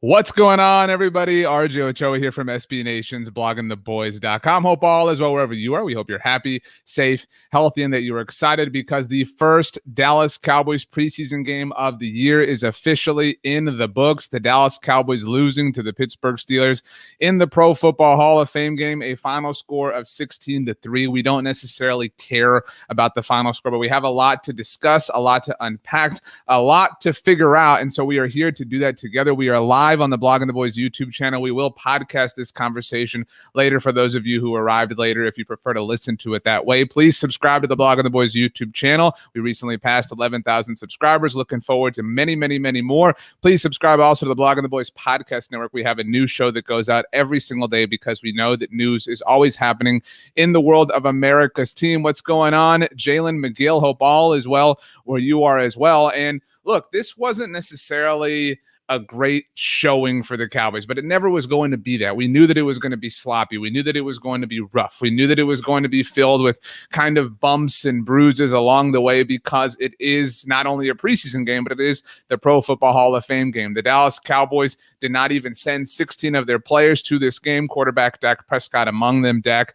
What's going on, everybody? RJ Ochoa here from SB Nation's bloggingtheboys.com. Hope all is well wherever you are. We hope you're happy, safe, healthy, and that you are excited because the first Dallas Cowboys preseason game of the year is officially in the books. The Dallas Cowboys losing to the Pittsburgh Steelers in the Pro Football Hall of Fame game, a final score of 16-3. We don't necessarily care about the final score, but we have a lot to discuss, a lot to unpack, a lot to figure out, and so we are here to do that together. We are live on the Blogging the Boys YouTube channel. We will podcast this conversation later for those of you who arrived later. If you prefer to listen to it that way, please subscribe to the Blogging the Boys YouTube channel. We recently passed 11,000 subscribers. Looking forward to many, many, many more. Please subscribe also to the Blogging the Boys podcast network. We have a new show that goes out every single day because we know that news is always happening in the world of America's team. What's going on? Jalen McGill, hope all is well where you are as well. And look, this wasn't necessarily a great showing for the Cowboys, but it never was going to be that. We knew that it was going to be sloppy. We knew that it was going to be rough. We knew that it was going to be filled with kind of bumps and bruises along the way because it is not only a preseason game, but it is the Pro Football Hall of Fame game. The Dallas Cowboys did not even send 16 of their players to this game. Quarterback Dak Prescott among them. Dak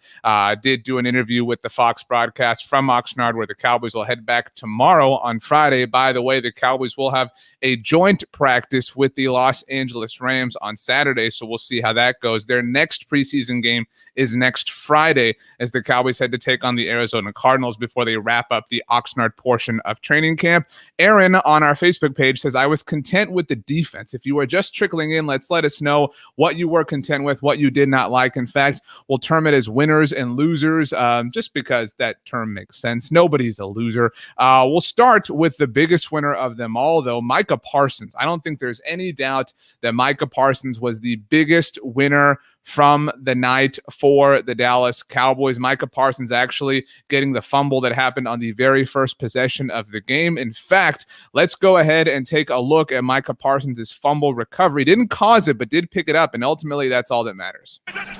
did do an interview with the Fox broadcast from Oxnard where the Cowboys will head back tomorrow on Friday. By the way, the Cowboys will have a joint practice with the Los Angeles Rams on Saturday, so we'll see how that goes. Their next preseason game is next Friday as the Cowboys head to take on the Arizona Cardinals before they wrap up the Oxnard portion of training camp. Aaron on our Facebook page says, I was content with the defense. If you are just trickling in, let us know what you were content with, what you did not like. In fact, we'll term it as winners and losers just because that term makes sense. Nobody's a loser. We'll start with the biggest winner of them all, though, Micah Parsons. I don't think there's any doubt that Micah Parsons was the biggest winner from the night for the Dallas Cowboys. Micah Parsons actually getting the fumble that happened on the very first possession of the game. In fact, let's go ahead and take a look at Micah Parsons' fumble recovery. Didn't cause it, but did pick it up, and ultimately that's all that matters. And now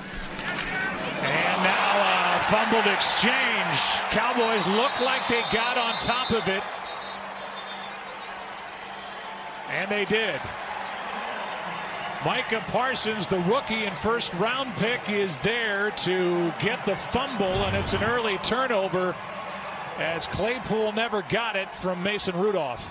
a fumbled exchange. Cowboys look like they got on top of it. And they did. Micah Parsons, the rookie and first-round pick, is there to get the fumble, and it's an early turnover as Claypool never got it from Mason Rudolph.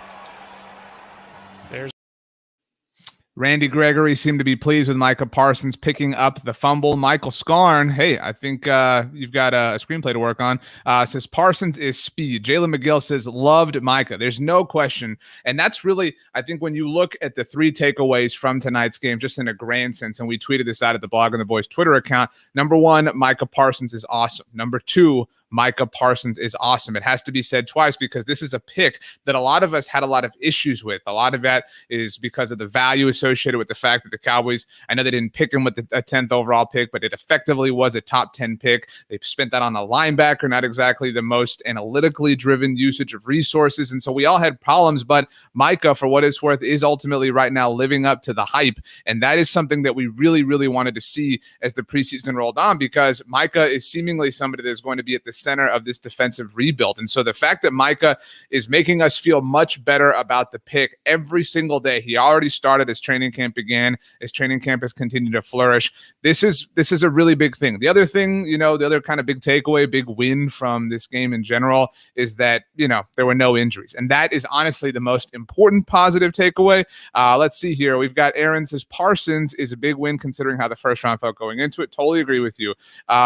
Randy Gregory seemed to be pleased with Micah Parsons picking up the fumble. Michael Scarn, hey, I think you've got a screenplay to work on, says Parsons is speed. Jalen McGill says loved Micah. There's no question. And that's really, I think when you look at the three takeaways from tonight's game, just in a grand sense, and we tweeted this out at the Blogging the Boys Twitter account, number one, Micah Parsons is awesome. Number two, Micah Parsons is awesome. It has to be said twice because this is a pick that a lot of us had a lot of issues with. A lot of that is because of the value associated with the fact that the Cowboys, I know they didn't pick him with a 10th overall pick, but it effectively was a top 10 pick. They've spent that on a linebacker, not exactly the most analytically driven usage of resources. And so we all had problems, but Micah, for what it's worth, is ultimately right now living up to the hype. And that is something that we really, really wanted to see as the preseason rolled on because Micah is seemingly somebody that's going to be at the center of this defensive rebuild. And so the fact that Micah is making us feel much better about the pick every single day. He already started as training camp began, as training camp has continued to flourish. This is a really big thing. The other thing, the other kind of big takeaway, big win from this game in general is that, there were no injuries. And that is honestly the most important positive takeaway. Let's see here. We've got Aaron says Parsons is a big win considering how the first round felt going into it. Totally agree with you.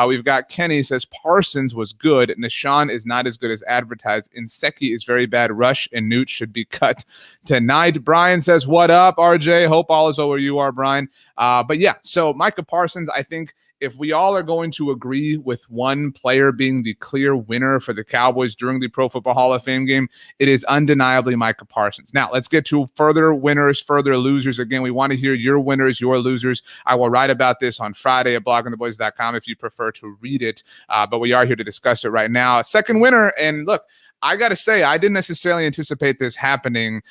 We've got Kenny says Parsons was good. Nashawn is not as good as advertised. Inseki is very bad. Rush and Newt should be cut tonight. Brian says, what up, RJ? Hope all is where you are, Brian. But yeah, so Micah Parsons, I think if we all are going to agree with one player being the clear winner for the Cowboys during the Pro Football Hall of Fame game, it is undeniably Micah Parsons. Now, let's get to further winners, further losers. Again, we want to hear your winners, your losers. I will write about this on Friday at bloggingtheboys.com if you prefer to read it, but we are here to discuss it right now. Second winner, and look, I got to say, I didn't necessarily anticipate this happening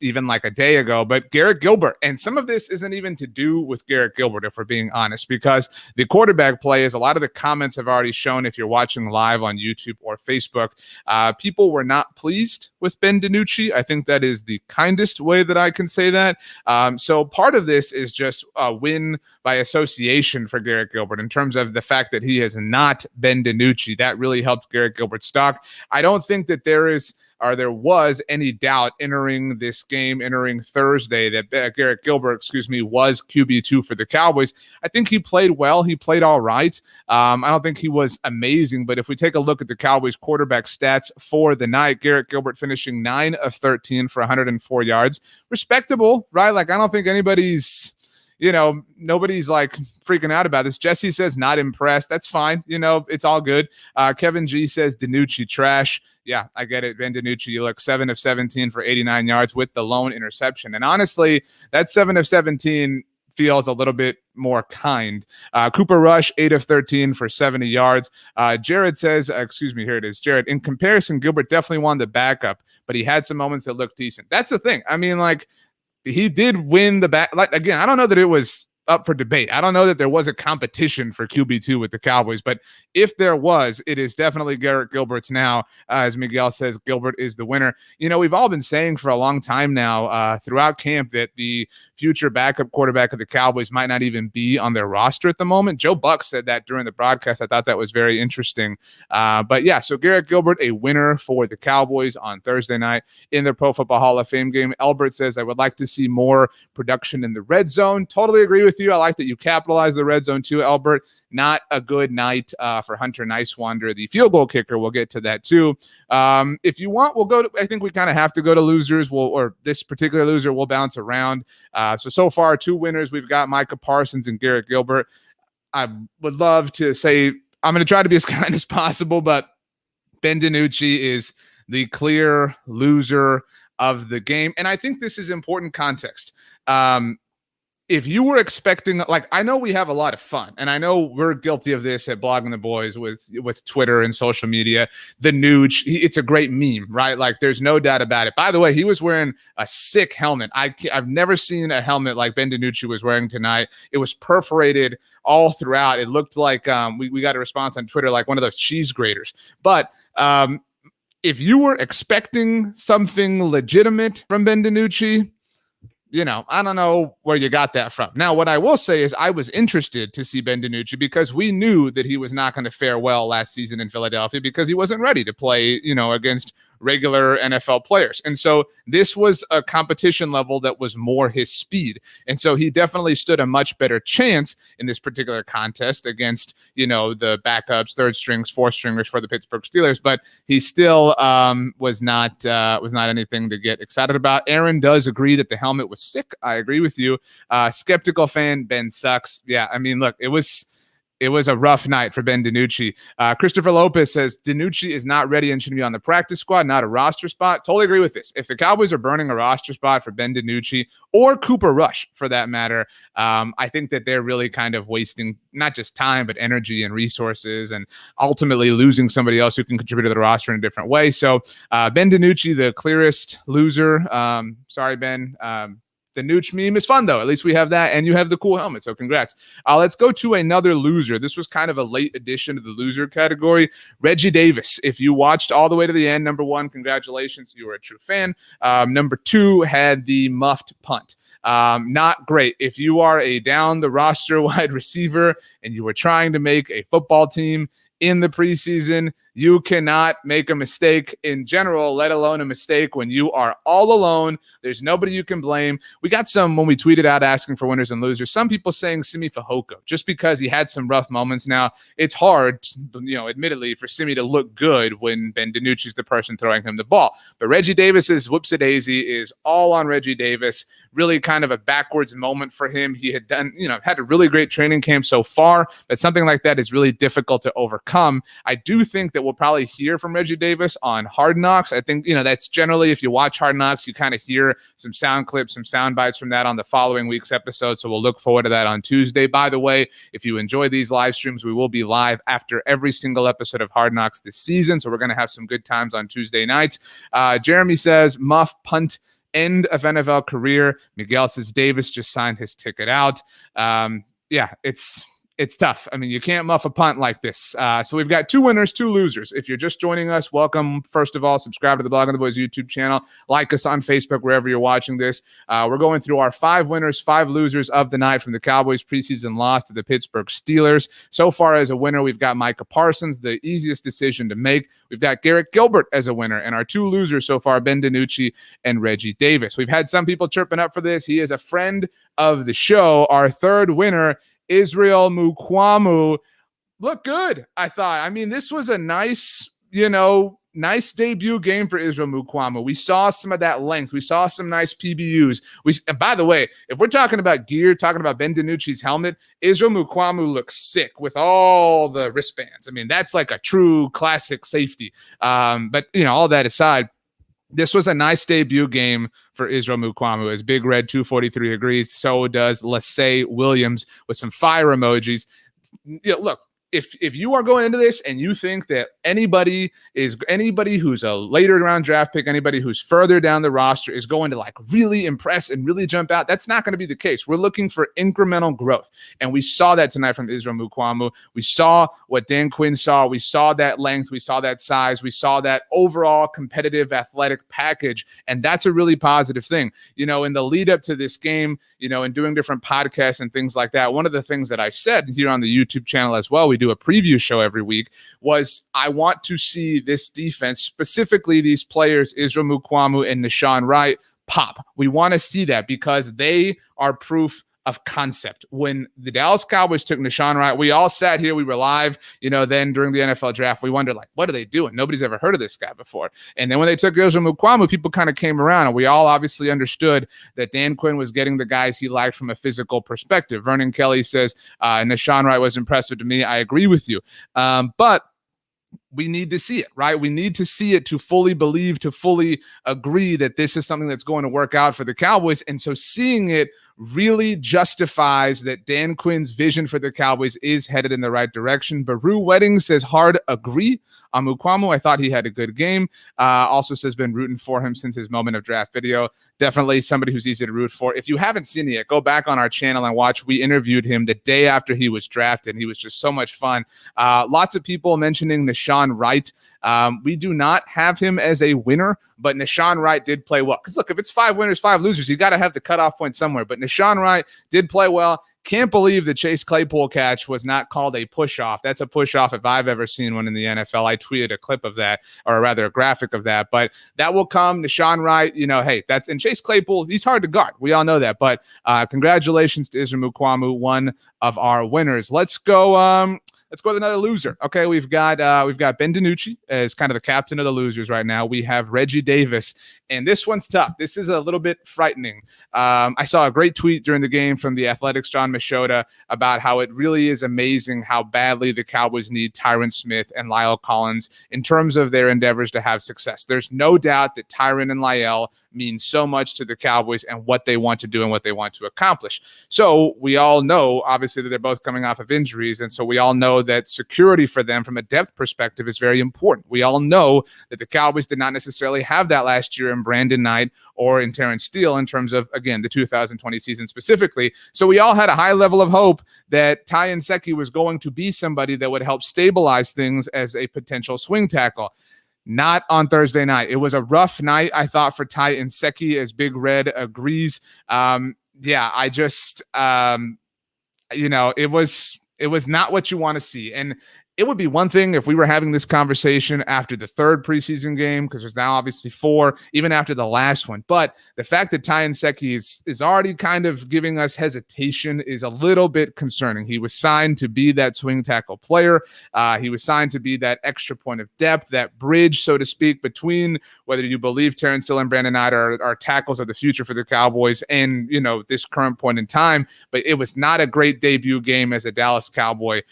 even like a day ago, but Garrett Gilbert. And some of this isn't even to do with Garrett Gilbert, if we're being honest, because the quarterback play, as a lot of the comments have already shown, if you're watching live on YouTube or Facebook, people were not pleased with Ben DiNucci. I think that is the kindest way that I can say that. So part of this is just a win by association for Garrett Gilbert in terms of the fact that he has not Ben DiNucci. That really helped Garrett Gilbert's stock. I don't think that there was any doubt entering this game, entering Thursday, that Garrett Gilbert, was QB2 for the Cowboys. I think he played well. He played all right. I don't think he was amazing, but if we take a look at the Cowboys quarterback stats for the night, Garrett Gilbert finishing 9 of 13 for 104 yards. Respectable, right? Like, I don't think nobody's like freaking out about this. Jesse says not impressed. That's fine. It's all good. Kevin G says DiNucci trash. Yeah, I get it. Ben DiNucci, you look 7 of 17 for 89 yards with the lone interception. And honestly, that 7 of 17 feels a little bit more kind. Cooper Rush, 8 of 13 for 70 yards. Jared says, here it is. Jared, in comparison, Gilbert definitely won the backup, but he had some moments that looked decent. That's the thing. I mean, like, he did win the back. Like, again, I don't know that it was up for debate. I don't know that there was a competition for QB2 with the Cowboys, but if there was, it is definitely Garrett Gilbert's now. As Miguel says, Gilbert is the winner. We've all been saying for a long time now throughout camp that the future backup quarterback of the Cowboys might not even be on their roster at the moment. Joe Buck said that during the broadcast. I thought that was very interesting. But yeah, so Garrett Gilbert, a winner for the Cowboys on Thursday night in the Pro Football Hall of Fame game. Albert says, I would like to see more production in the red zone. Totally agree with you. I like that you capitalize the red zone too, Albert. Not a good night for Hunter Nicewander, the field goal kicker. We'll get to that too. If you want, we'll go to, I think we kind of have to go to losers. Or this particular loser will bounce around. So far, 2 winners. We've got Micah Parsons and Garrett Gilbert. I would love to say, I'm going to try to be as kind as possible, but Ben DiNucci is the clear loser of the game. And I think this is important context. If you were expecting, like, I know we have a lot of fun, and I know we're guilty of this at Blogging the Boys with Twitter and social media. The Nooch, it's a great meme, right? Like, there's no doubt about it. By the way, he was wearing a sick helmet. I've never seen a helmet like Ben DiNucci was wearing tonight. It was perforated all throughout. It looked like we got a response on Twitter, like one of those cheese graters. But if you were expecting something legitimate from Ben DiNucci, I don't know where you got that from. Now, what I will say is I was interested to see Ben DiNucci because we knew that he was not going to fare well last season in Philadelphia because he wasn't ready to play, against regular NFL players. And so this was a competition level that was more his speed. And so he definitely stood a much better chance in this particular contest against, the backups, third strings, fourth stringers for the Pittsburgh Steelers. But he still was not anything to get excited about. Aaron does agree that the helmet was sick. I agree with you. Skeptical fan, Ben sucks. Yeah, I mean, look, it was a rough night for Ben DiNucci. Christopher Lopez says DiNucci is not ready and should be on the practice squad, not a roster spot. Totally agree with this. If the Cowboys are burning a roster spot for Ben DiNucci or Cooper Rush, for that matter, I think that they're really kind of wasting not just time, but energy and resources, and ultimately losing somebody else who can contribute to the roster in a different way. So Ben DiNucci, the clearest loser. Sorry, Ben. The Nooch meme is fun, though. At least we have that, and you have the cool helmet, so congrats. Let's go to another loser. This was kind of a late addition to the loser category. Reggie Davis. If you watched all the way to the end, number 1, congratulations. You were a true fan. Number 2 had the muffed punt. Not great. If you are a down-the-roster wide receiver and you were trying to make a football team in the preseason, you cannot make a mistake in general, let alone a mistake when you are all alone. There's nobody you can blame. We got some, when we tweeted out asking for winners and losers, some people saying Simi Fehoko, just because he had some rough moments. Now, it's hard, admittedly, for Simi to look good when Ben DiNucci's the person throwing him the ball. But Reggie Davis's whoopsie-daisy is all on Reggie Davis. Really kind of a backwards moment for him. He had done, had a really great training camp so far, but something like that is really difficult to overcome. I do think that we'll probably hear from Reggie Davis on Hard Knocks. I think, that's generally, if you watch Hard Knocks, you kind of hear some sound clips, some sound bites from that on the following week's episode. So we'll look forward to that on Tuesday. By the way, if you enjoy these live streams, we will be live after every single episode of Hard Knocks this season. So we're going to have some good times on Tuesday nights. Jeremy says, muff, punt, end of NFL career. Miguel says Davis just signed his ticket out. Yeah, it's it's tough. I mean, you can't muff a punt like this. So we've got 2 winners, 2 losers. If you're just joining us, welcome. First of all, subscribe to the Blog on the Boys YouTube channel. Like us on Facebook, wherever you're watching this. We're going through our 5 winners, 5 losers of the night from the Cowboys' preseason loss to the Pittsburgh Steelers. So far as a winner, we've got Micah Parsons, the easiest decision to make. We've got Garrett Gilbert as a winner. And our 2 losers so far, Ben DiNucci and Reggie Davis. We've had some people chirping up for this. He is a friend of the show. Our 3rd winner, Israel Mukuamu, looked good, I thought. I mean, this was a nice debut game for Israel Mukuamu. We saw some of that length. We saw some nice PBUs. And by the way, if we're talking about gear, talking about Ben DiNucci's helmet, Israel Mukuamu looks sick with all the wristbands. I mean, that's like a true classic safety. But, all that aside, this was a nice debut game for Israel Mukuamu. As Big Red 243 agrees, so does Lasay Williams with some fire emojis. Look, if you are going into this and you think that anybody who's a later round draft pick, anybody who's further down the roster is going to like really impress and really jump out, that's not going to be the case. We're looking for incremental growth. And we saw that tonight from Israel Mukuamu. We saw what Dan Quinn saw. We saw that length. We saw that size. We saw that overall competitive athletic package. And that's a really positive thing. In the lead up to this game, and doing different podcasts and things like that, one of the things that I said here on the YouTube channel as well, we do a preview show every week, was I want to see this defense, specifically these players, Israel Mukuamu and Nahshon Wright, pop. We want to see that because they are proof of concept. When the Dallas Cowboys took Nahshon Wright, we all sat here, we were live, then during the NFL draft, we wondered, like, what are they doing? Nobody's ever heard of this guy before. And then when they took Israel Mukuamu, people kind of came around, and we all obviously understood that Dan Quinn was getting the guys he liked from a physical perspective. Vernon Kelly says, Nahshon Wright was impressive to me. I agree with you. But we need to see it, right? We need to see it to fully believe, to fully agree that this is something that's going to work out for the Cowboys. And so seeing it really justifies that Dan Quinn's vision for the Cowboys is headed in the right direction. Baru Wedding says, hard agree on Mukuamu. I thought he had a good game. Also says, been rooting for him since his moment of draft video. Definitely somebody who's easy to root for. If you haven't seen it yet, go back on our channel and watch. We interviewed him the day after he was drafted, and he was just so much fun. Lots of people mentioning Nahshon Wright. We do not have him as a winner, but Nahshon Wright did play well. Because look, if it's 5 winners, 5 losers, you got to have the cutoff point somewhere. But Nahshon Wright did play well. Can't believe the Chase Claypool catch was not called a push-off. That's a push-off if I've ever seen one in the NFL. I tweeted a clip of that, or rather a graphic of that. But that will come. Nahshon Wright, hey, and Chase Claypool, he's hard to guard. We all know that. But congratulations to Israel Mukuamu, one of our winners. Let's go. Let's go with another loser. Okay, we've got Ben DiNucci as kind of the captain of the losers right now. We have Reggie Davis, and this one's tough. This is a little bit frightening. I saw a great tweet during the game from the Athletics' John Machota about how it really is amazing how badly the Cowboys need Tyron Smith and Lyle Collins in terms of their endeavors to have success. There's no doubt that Tyron and Lyle mean so much to the Cowboys and what they want to do and what they want to accomplish. So we all know, obviously, that they're both coming off of injuries, and so we all know that security for them from a depth perspective is very important. We all know that the Cowboys did not necessarily have that last year in Brandon Knight or in Terrence Steele in terms of, again, the 2020 season specifically. So we all had a high level of hope that Ty Nsekhe was going to be somebody that would help stabilize things as a potential swing tackle. Not on Thursday night. It was a rough night, I thought, for Ty Nsekhe, as Big Red agrees. I just, it was not what you want to see. And it would be one thing if we were having this conversation after the 3rd preseason game, because there's now obviously 4, even after the last one. But the fact that Ty Nsekhe is already kind of giving us hesitation is a little bit concerning. He was signed to be that swing tackle player. He was signed to be that extra point of depth, that bridge, so to speak, between whether you believe Terrence Steele and Brandon Knight are tackles of the future for the Cowboys and, this current point in time. But it was not a great debut game as a Dallas Cowboy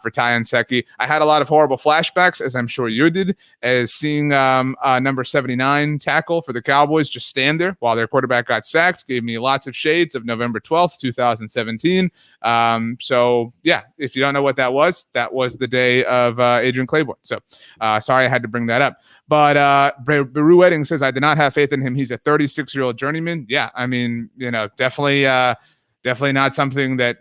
for Ty Nsekhe. I had a lot of horrible flashbacks, as I'm sure you did, as seeing number 79 tackle for the Cowboys just stand there while their quarterback got sacked. Gave me lots of shades of November 12th, 2017. So, yeah, if you don't know what that was the day of Adrian Claiborne. So, sorry I had to bring that up. But Baru Wedding says, I did not have faith in him. He's a 36-year-old journeyman. Yeah, I mean, definitely not something that,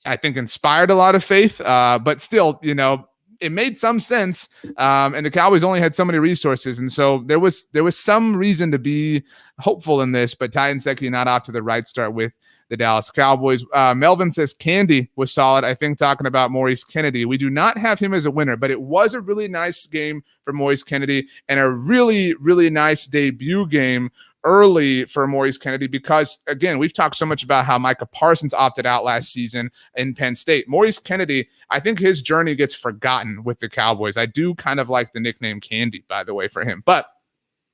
I think, inspired a lot of faith. But still, it made some sense. And the Cowboys only had so many resources. And so there was some reason to be hopeful in this, but Ty and Secchi not off to the right start with the Dallas Cowboys. Melvin says Candy was solid. I think talking about Maurice Kennedy, we do not have him as a winner, but it was a really nice game for Maurice Kennedy and a really, really nice debut game early for Maurice Kennedy because, again, we've talked so much about how Micah Parsons opted out last season in Penn State. Maurice Kennedy, I think his journey gets forgotten with the Cowboys. I do kind of like the nickname Candy, by the way, for him. But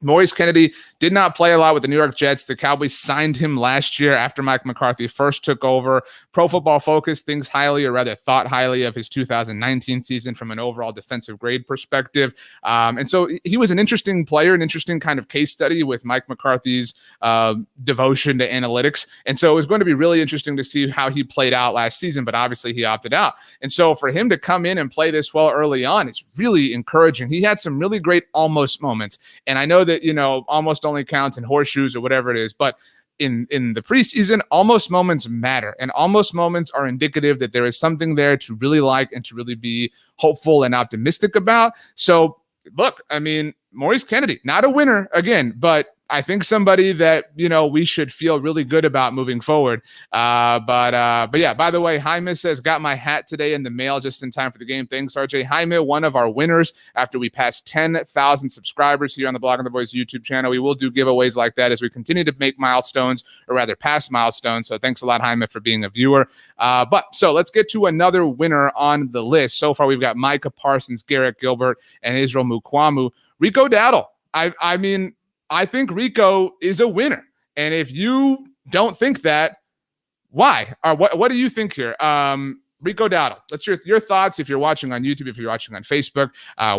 Maurice Kennedy did not play a lot with the New York Jets. The Cowboys signed him last year after Mike McCarthy first took over. Pro Football Focus thinks highly, or rather thought highly, of his 2019 season from an overall defensive grade perspective. And so he was an interesting player, an interesting kind of case study with Mike McCarthy's devotion to analytics. And so it was going to be really interesting to see how he played out last season, but obviously he opted out. And so for him to come in and play this well early on, it's really encouraging. He had some really great almost moments. And I know that, almost only counts in horseshoes or whatever it is, but in the preseason, almost moments matter, and almost moments are indicative that there is something there to really like and to really be hopeful and optimistic about. So look, Maurice Kennedy, not a winner again, but I think somebody that, we should feel really good about moving forward. But yeah, by the way, Jaime says, got my hat today in the mail just in time for the game. Thanks, RJ. Jaime, one of our winners after we passed 10,000 subscribers here on the Blogging the Boys YouTube channel. We will do giveaways like that as we continue to make milestones, or rather past milestones. So thanks a lot, Jaime, for being a viewer. So let's get to another winner on the list. So far, we've got Micah Parsons, Garrett Gilbert, and Israel Mukuamu. Rico Dowdle. I think Rico is a winner. And if you don't think that, why? Or what do you think here? Rico Dowdle, let's hear your thoughts. If you're watching on YouTube, if you're watching on Facebook,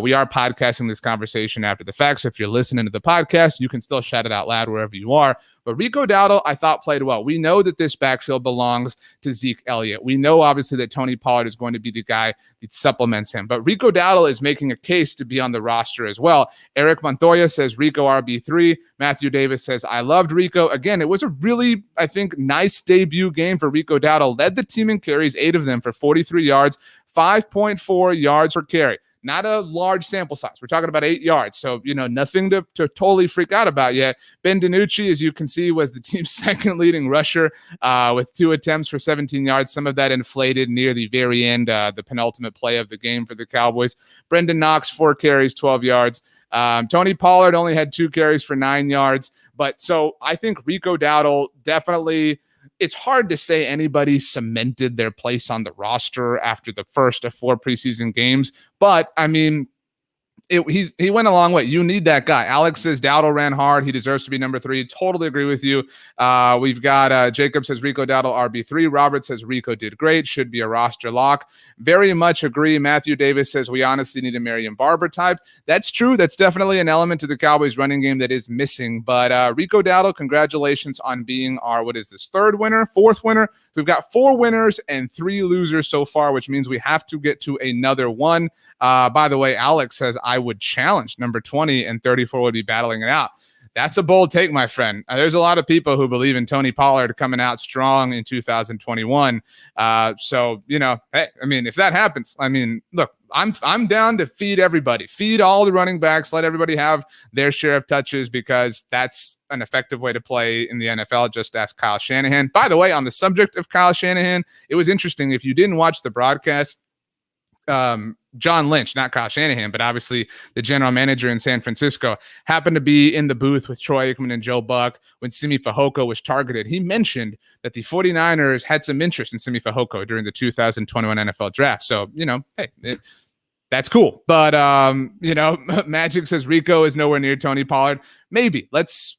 we are podcasting this conversation after the fact. So if you're listening to the podcast, you can still shout it out loud wherever you are. But Rico Dowdle, I thought, played well. We know that this backfield belongs to Zeke Elliott. We know, obviously, that Tony Pollard is going to be the guy that supplements him. But Rico Dowdle is making a case to be on the roster as well. Eric Montoya says Rico RB3. Matthew Davis says, I loved Rico. Again, it was a really, I think, nice debut game for Rico Dowdle. Led the team in carries, 8 of them for 43 yards, 5.4 yards per carry. Not a large sample size. We're talking about 8 yards. So, nothing to totally freak out about yet. Ben DiNucci, as you can see, was the team's second leading rusher with 2 attempts for 17 yards. Some of that inflated near the very end, the penultimate play of the game for the Cowboys. Brendan Knox, 4 carries, 12 yards. Tony Pollard only had 2 carries for 9 yards. But so I think Rico Dowdle definitely, it's hard to say anybody cemented their place on the roster after the first of 4 preseason games. But, he went a long way. You need that guy. Alex says Dowdle ran hard. He deserves to be number 3. Totally agree with you. We've got Jacob says Rico Dowdle RB3. Robert says Rico did great. Should be a roster lock. Very much agree. Matthew Davis says we honestly need a Marion Barber type. That's true. That's definitely an element to the Cowboys running game that is missing. But Rico Dowdle, congratulations on being our, 4th winner. We've got 4 winners and 3 losers so far, which means we have to get to another one. By the way, Alex says I would challenge number 20 and 34 would be battling it out. That's a bold take, my friend. There's a lot of people who believe in Tony Pollard coming out strong in 2021. So, hey, if that happens, look, I'm down to feed everybody, feed all the running backs, let everybody have their share of touches, because that's an effective way to play in the NFL. Just ask Kyle Shanahan. By the way, on the subject of Kyle Shanahan, it was interesting. If you didn't watch the broadcast, John Lynch, not Kyle Shanahan, but obviously the general manager in San Francisco, happened to be in the booth with Troy Aikman and Joe Buck when Simi Fehoko was targeted. He mentioned that the 49ers had some interest in Simi Fehoko during the 2021 NFL draft. So, hey, that's cool. But, Magic says Rico is nowhere near Tony Pollard. Maybe. Let's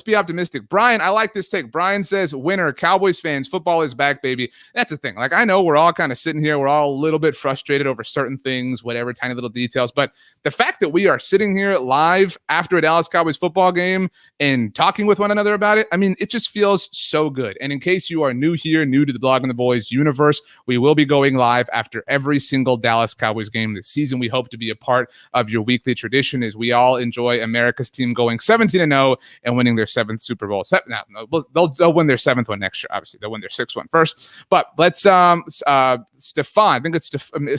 be optimistic. Brian, I like this take. Brian says, winner, Cowboys fans, football is back, baby. That's the thing. Like, I know we're all kind of sitting here. We're all a little bit frustrated over certain things, whatever, tiny little details. But the fact that we are sitting here live after a Dallas Cowboys football game and talking with one another about it, it just feels so good. And in case you are new here, new to the Blogging the Boys universe, we will be going live after every single Dallas Cowboys game this season. We hope to be a part of your weekly tradition as we all enjoy America's team going 17-0 and winning their 7th Super Bowl. They'll win their 7th one next year. Obviously, they'll win their 6th one first. But let's Stefan, I think it's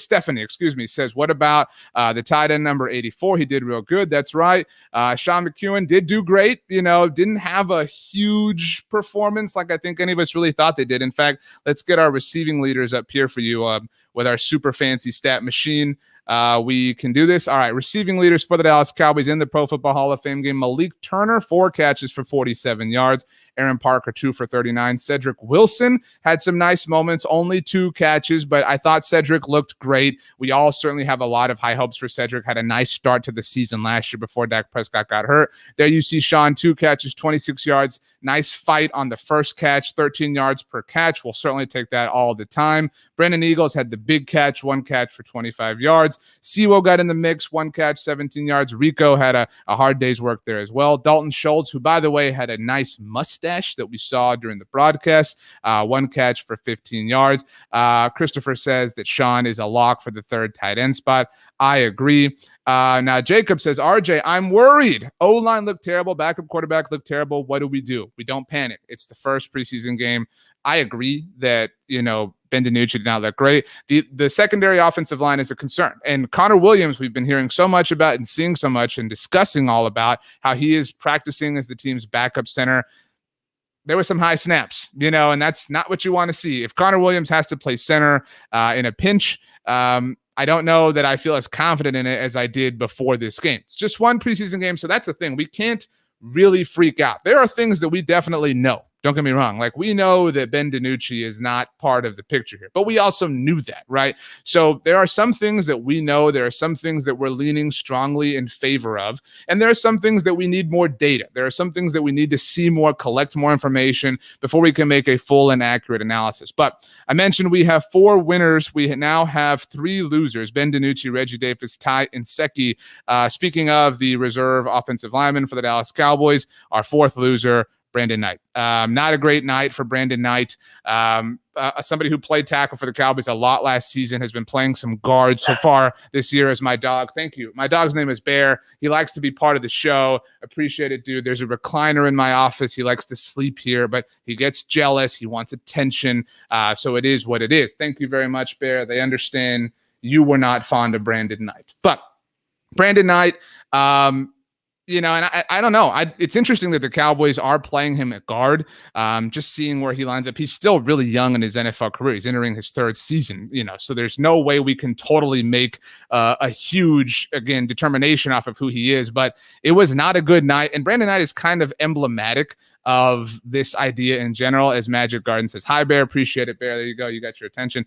Stephanie, excuse me, says, what about the tight end number 84? He did real good. That's right. Sean McEwen did do great. Didn't have a huge performance like I think any of us really thought they did. In fact, let's get our receiving leaders up here for you with our super fancy stat machine. We can do this. All right. Receiving leaders for the Dallas Cowboys in the Pro Football Hall of Fame game. Malik Turner, 4 catches for 47 yards. Aaron Parker, 2 for 39. Cedric Wilson had some nice moments, only 2 catches, but I thought Cedric looked great. We all certainly have a lot of high hopes for Cedric. Had a nice start to the season last year before Dak Prescott got hurt. There you see Sean, 2 catches, 26 yards. Nice fight on the first catch, 13 yards per catch. We'll certainly take that all the time. Brandon Eagles had the big catch, 1 catch for 25 yards. Siwo got in the mix, 1 catch, 17 yards. Rico had a hard day's work there as well. Dalton Schultz, who, by the way, had a nice mustache that we saw during the broadcast, 1 catch for 15 yards. Christopher says that Sean is a lock for the 3rd tight end spot. I agree. Now, Jacob says, RJ, I'm worried. O-line looked terrible. Backup quarterback looked terrible. What do? We don't panic. It's the first preseason game. I agree that, Ben DiNucci did not look great. The secondary offensive line is a concern. And Connor Williams, we've been hearing so much about and seeing so much and discussing all about how he is practicing as the team's backup center. There were some high snaps, and that's not what you want to see. If Connor Williams has to play center in a pinch, I don't know that I feel as confident in it as I did before this game. It's just one preseason game, so that's the thing. We can't really freak out. There are things that we definitely know. Don't get me wrong. Like, we know that Ben DiNucci is not part of the picture here, but we also knew that, right? So there are some things that we know. There are some things that we're leaning strongly in favor of, and there are some things that we need more data. There are some things that we need to see more, collect more information before we can make a full and accurate analysis. But I mentioned we have 4 winners. We now have 3 losers: Ben DiNucci, Reggie Davis, Ty Nsekhe. Speaking of the reserve offensive lineman for the Dallas Cowboys, our 4th loser, Brandon Knight. Not a great night for Brandon Knight. Somebody who played tackle for the Cowboys a lot last season, has been playing some guard so far this year as my dog. Thank you. My dog's name is Bear. He likes to be part of the show. Appreciate it, dude. There's a recliner in my office. He likes to sleep here, but he gets jealous. He wants attention. So it is what it is. Thank you very much, Bear. They understand you were not fond of Brandon Knight. But Brandon Knight, and I don't know. It's interesting that the Cowboys are playing him at guard. Just seeing where he lines up. He's still really young in his NFL career. He's entering his 3rd season, so there's no way we can totally make a huge, again, determination off of who he is. But it was not a good night. And Brandon Knight is kind of emblematic of this idea in general, as Magic Garden says. Hi, Bear. Appreciate it, Bear. There you go. You got your attention.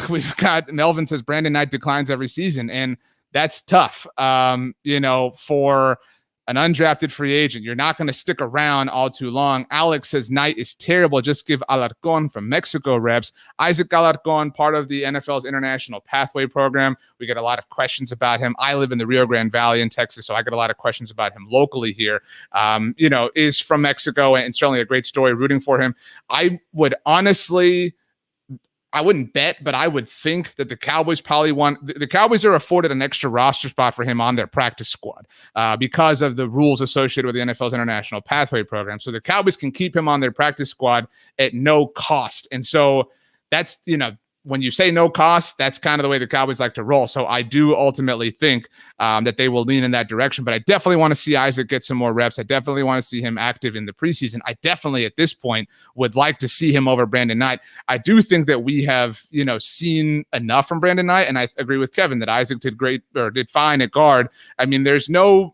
We've got Melvin says Brandon Knight declines every season. And that's tough, for an undrafted free agent. You're not going to stick around all too long. Alex says Knight is terrible. Just give Alarcon from Mexico reps. Isaac Alarcon, part of the NFL's International Pathway Program. We get a lot of questions about him. I live in the Rio Grande Valley in Texas, so I get a lot of questions about him locally here. Is from Mexico, and certainly a great story. Rooting for him. I wouldn't bet, but I would think that the Cowboys the Cowboys are afforded an extra roster spot for him on their practice squad because of the rules associated with the NFL's International Pathway Program. So the Cowboys can keep him on their practice squad at no cost. And so that's, when you say no cost, that's kind of the way the Cowboys like to roll. So I do ultimately think that they will lean in that direction. But I definitely want to see Isaac get some more reps. I definitely want to see him active in the preseason. I definitely, at this point, would like to see him over Brandon Knight. I do think that we have, seen enough from Brandon Knight. And I agree with Kevin that Isaac did fine at guard. I mean, there's no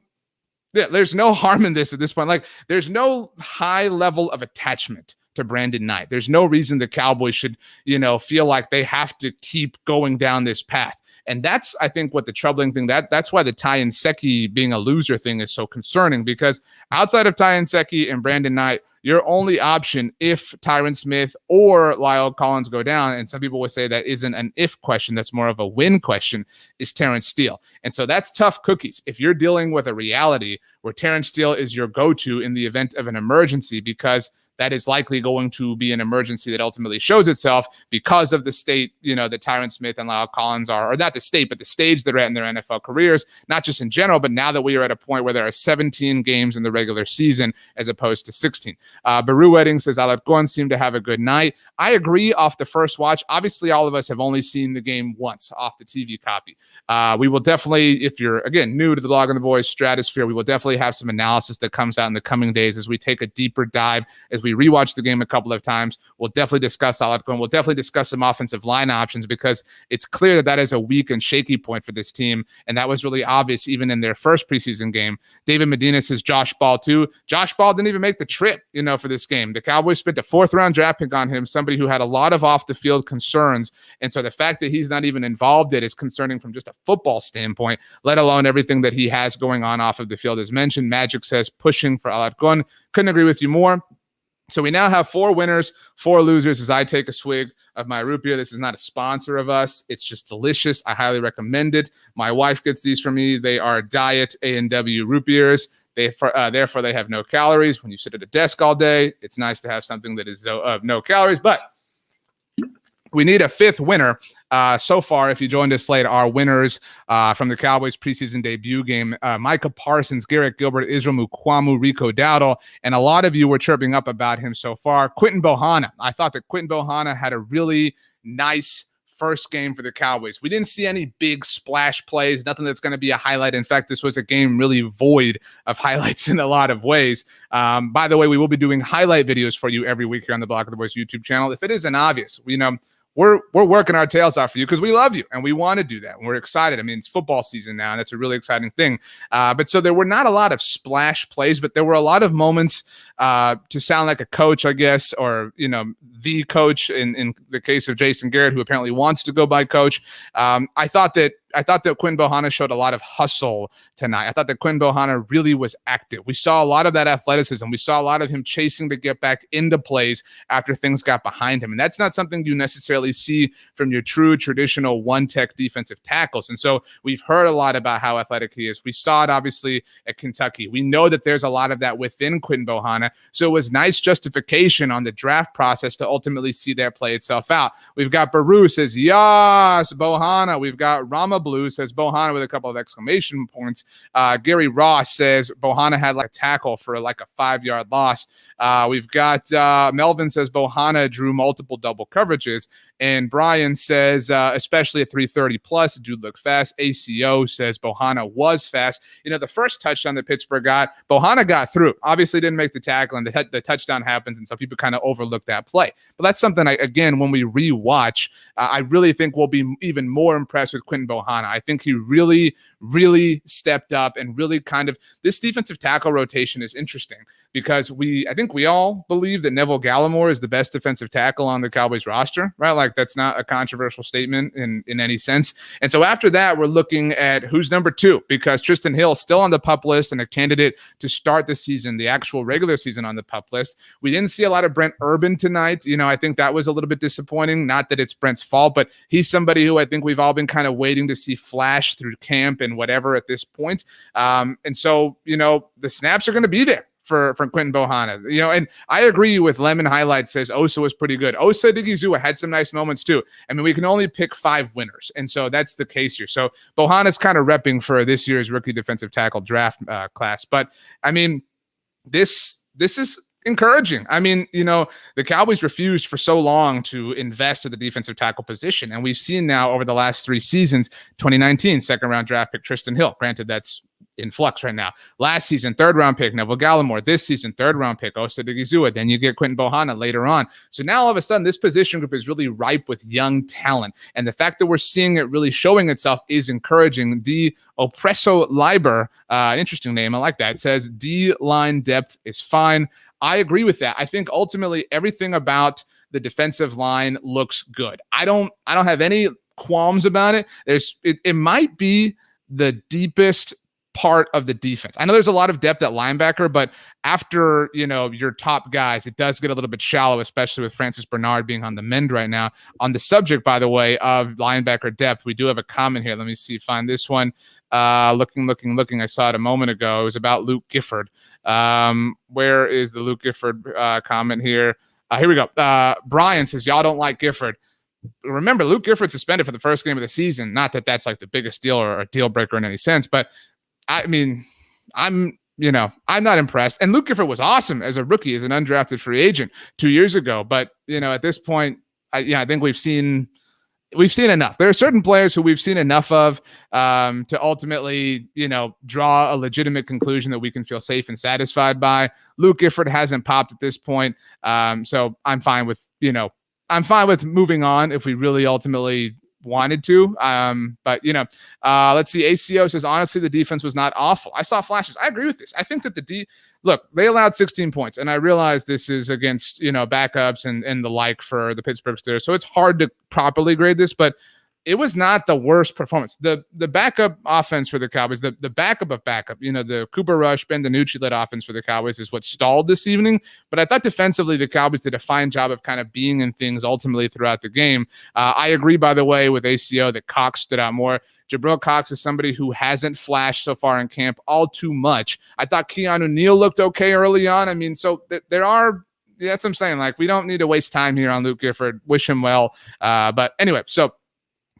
harm in this at this point. Like, there's no high level of attachment to Brandon Knight. There's no reason the Cowboys should, feel like they have to keep going down this path. And that's, I think, what the troubling thing, that's why the Ty Nsekhe being a loser thing is so concerning, because outside of Ty Nsekhe and Brandon Knight, your only option if Tyron Smith or Lyle Collins go down, and some people would say that isn't an if question, that's more of a win question, is Terrence Steele. And so that's tough cookies if you're dealing with a reality where Terrence Steele is your go-to in the event of an emergency, because that is likely going to be an emergency that ultimately shows itself because of the state, that Tyron Smith and Lyle Collins are, or not the state, but the stage they're at in their NFL careers, not just in general, but now that we are at a point where there are 17 games in the regular season as opposed to 16. Baru Wedding says, Alarcon seemed to have a good night. I agree off the first watch. Obviously, all of us have only seen the game once off the TV copy. We will definitely, if you're, again, new to the Blog on the Boys stratosphere, we will definitely have some analysis that comes out in the coming days as we take a deeper dive, as we rewatch the game a couple of times. We'll definitely discuss Alarcon. We'll definitely discuss some offensive line options, because it's clear that is a weak and shaky point for this team, and that was really obvious even in their first preseason game. David Medina says Josh Ball too. Josh Ball didn't even make the trip, for this game. The Cowboys spent a 4th-round draft pick on him, somebody who had a lot of off-the-field concerns, and so the fact that he's not even involved in it is concerning from just a football standpoint, let alone everything that he has going on off of the field. As mentioned, Magic says pushing for Alarcon. Couldn't agree with you more. So we now have 4 winners, 4 losers as I take a swig of my root beer. This is not a sponsor of us. It's just delicious. I highly recommend it. My wife gets these from me. They are diet A&W root beers. Therefore, they have no calories. When you sit at a desk all day, it's nice to have something that is no calories. But we need a 5th winner. So far, if you joined us late, our winners from the Cowboys preseason debut game, Micah Parsons, Garrett Gilbert, Israel Mukuamu, Rico Dowdle, and a lot of you were chirping up about him so far. Quinton Bohanna. I thought that Quinton Bohanna had a really nice first game for the Cowboys. We didn't see any big splash plays, nothing that's going to be a highlight. In fact, this was a game really void of highlights in a lot of ways. By the way, we will be doing highlight videos for you every week here on the Block of the Boys YouTube channel. If it isn't obvious, we're working our tails off for you because we love you and we want to do that. And we're excited. I mean, it's football season now, and that's a really exciting thing. But so there were not a lot of splash plays, but there were a lot of moments to sound like a coach, I guess, or, the coach in the case of Jason Garrett, who apparently wants to go by coach. I thought that Quinton Bohanna showed a lot of hustle tonight. I thought that Quinton Bohanna really was active. We saw a lot of that athleticism. We saw a lot of him chasing to get back into plays after things got behind him. And that's not something you necessarily see from your true traditional one-tech defensive tackles. And so we've heard a lot about how athletic he is. We saw it obviously at Kentucky. We know that there's a lot of that within Quinton Bohanna. So it was nice justification on the draft process to ultimately see that play itself out. We've got Baru says, yes, Bohanna. We've got Rama Blue says Bohanna with a couple of exclamation points. Gary Ross says Bohanna had like a tackle for like a 5-yard loss. We've got Melvin says Bohanna drew multiple double coverages. And Brian says, especially at 330 plus, dude looked fast. ACO says Bohanna was fast. The first touchdown that Pittsburgh got, Bohanna got through. Obviously didn't make the tackle, and the touchdown happens, and so people kind of overlook that play. But that's something, again, when we rewatch, I really think we'll be even more impressed with Quinton Bohanna. I think he really, really stepped up and really this defensive tackle rotation is interesting because I think we all believe that Neville Gallimore is the best defensive tackle on the Cowboys roster, right? Like that's not a controversial statement in any sense. And so after that, we're looking at who's number 2 because Tristan Hill still on the PUP list and a candidate to start the season, the actual regular season on the PUP list. We didn't see a lot of Brent Urban tonight. I think that was a little bit disappointing. Not that it's Brent's fault, but he's somebody who I think we've all been kind of waiting to see flash through camp and whatever at this point. And so, the snaps are going to be there for Quinton Bohanna, and I agree with Lemon Highlight says Osa was pretty good. Osa Digizua had some nice moments too. I mean, we can only pick 5 winners. And so that's the case here. So Bohanna's kind of repping for this year's rookie defensive tackle draft class. But I mean, this is encouraging. I mean, the Cowboys refused for so long to invest at the defensive tackle position. And we've seen now over the last 3 seasons, 2019, 2nd round draft pick Tristan Hill. Granted, that's in flux right now. Last season, 3rd round pick Neville Gallimore. This season, 3rd round pick Osa Digizua. Then you get Quinton Bohanna later on. So now all of a sudden, this position group is really ripe with young talent. And the fact that we're seeing it really showing itself is encouraging. D. Oppresso Liber, interesting name. I like that. It says D-line depth is fine. I agree with that. I think ultimately everything about the defensive line looks good. I don't have any qualms about it. It might be the deepest part of the defense. I know there's a lot of depth at linebacker, but after, your top guys, it does get a little bit shallow, especially with Francis Bernard being on the mend right now. On the subject, by the way, of linebacker depth, we do have a comment here. Let me find this one. Looking. I saw it a moment ago. It was about Luke Gifford. Where is the Luke Gifford comment here? Here we go. Brian says, y'all don't like Gifford. Remember, Luke Gifford suspended for the first game of the season. Not that that's like the biggest deal or a deal breaker in any sense, but I mean, I'm not impressed. And Luke Gifford was awesome as a rookie, as an undrafted free agent 2 years ago. But, at this point, I think we've seen enough. There are certain players who we've seen enough of to ultimately, draw a legitimate conclusion that we can feel safe and satisfied by. Luke Gifford hasn't popped at this point. So I'm fine with, moving on if we really ultimately wanted to. But let's see. ACO says, honestly, the defense was not awful. I saw flashes. I agree with this. I think that look, they allowed 16 points, and I realize this is against, backups and the like for the Pittsburgh Steelers. So it's hard to properly grade this, but it was not the worst performance. The backup offense for the Cowboys, the backup of backup, the Cooper Rush, Ben DiNucci-led offense for the Cowboys is what stalled this evening. But I thought defensively, the Cowboys did a fine job of kind of being in things ultimately throughout the game. I agree, by the way, with ACO that Cox stood out more. Jabril Cox is somebody who hasn't flashed so far in camp all too much. I thought Keanu Neal looked okay early on. I mean, so there are, that's what I'm saying. Like, we don't need to waste time here on Luke Gifford. Wish him well. But anyway, so